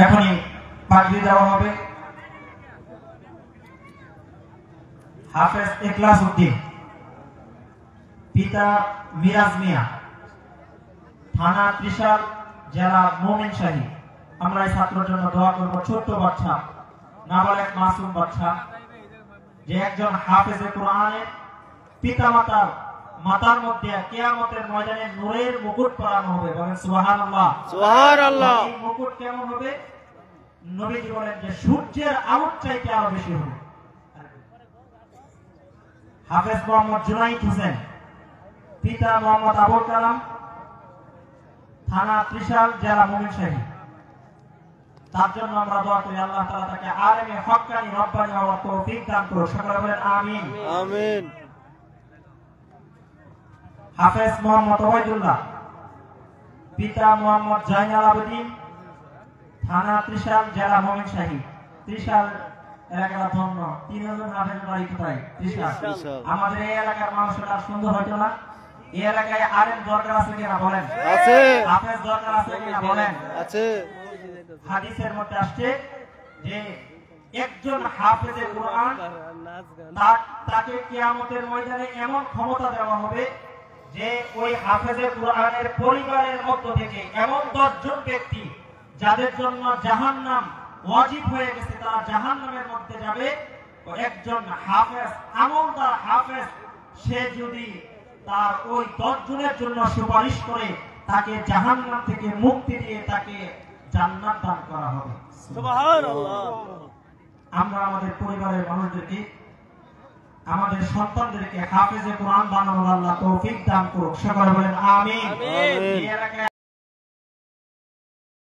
এখনই পাগড়ি দেওয়া হবে। হাফেজ ইখলাস উদ্দিন, পিতা মিরাজ মিয়া, থানা ত্রিশাল, জেলা মোমিনশাহী। আমরা এই ছাত্রের জন্য দোয়া করব। ছোট্ট বাচ্চা, নাবালেগ মাসুম বাচ্চা, যে একজন হাফেজে কোরআনের পিতামাতার মাথার মধ্যে কিয়ামতের ময়দানে নূরের মুকুট পরানো হবে। বলেন সুবহানাল্লাহ। সুবহানাল্লাহ। এই মুকুট কেমন হবে? নবীজি বলেন যে সূর্যের আলোর চাইতে আরো বেশি হবে। হাফেজ মোহাম্মদ জুনাইদ হোসেন, পিতা মোহাম্মদ আবুল কালাম, থানা ত্রিশাল, জেলা মোমিনশাহী। তার জন্য আমরা দোয়া করি আল্লাহ তাআলা তাকে আলেমে হক্কানি রব্বানি হওয়ার তৌফিক দান করুন। সকলে বলেন আমিন। আমিন। হাফেজ মোহাম্মদ ওবাইদুল্লাহ, পিতা মোহাম্মদ জাইনাল আবেদিন, থানা ত্রিশাল, জেলা মোমিনশাহী। ত্রিশাল এলাকার ধন্য ৩ হাফেজ বাড়ি কোথায়? ত্রিশাল। আমাদের এই এলাকার মানুষের সুন্দর হয়তো না? এই এলাকায় আলেম দরকার আছে কিনা বলেন? আছে। হাফেজ দরকার আছে কিনা বলেন? আছে। হাদিসের মধ্যে আসছে যে একজন হাফেজে কোরআন তাকে কিয়ামতের ময়দানে এমন ক্ষমতা দেওয়া হবে যে ওই হাফেজে কোরআনের পরিবারের মধ্য থেকে এমন 10 জন ব্যক্তি যাদের জন্য জাহান্নাম ওয়াজিব হয়ে গেছে, তারা জাহান্নামের মধ্যে যাবে। একজন হাফেজ, আমলদার হাফেজ, সে যদি তার ওই 10 জনের জন্য সুপারিশ করে তাকে জাহান্নাম থেকে মুক্তি দিয়ে তাকে জান্নাত দান করা হবে। সুবহানাল্লাহ। আমরা আমাদের পরিবারের মানুষদেরকে, আমাদের সন্তানদেরকে হাফেজে কোরআন বানানোর আল্লাহ তৌফিক দান করুক। সকলে বলেন আমিন। এই এলাকায়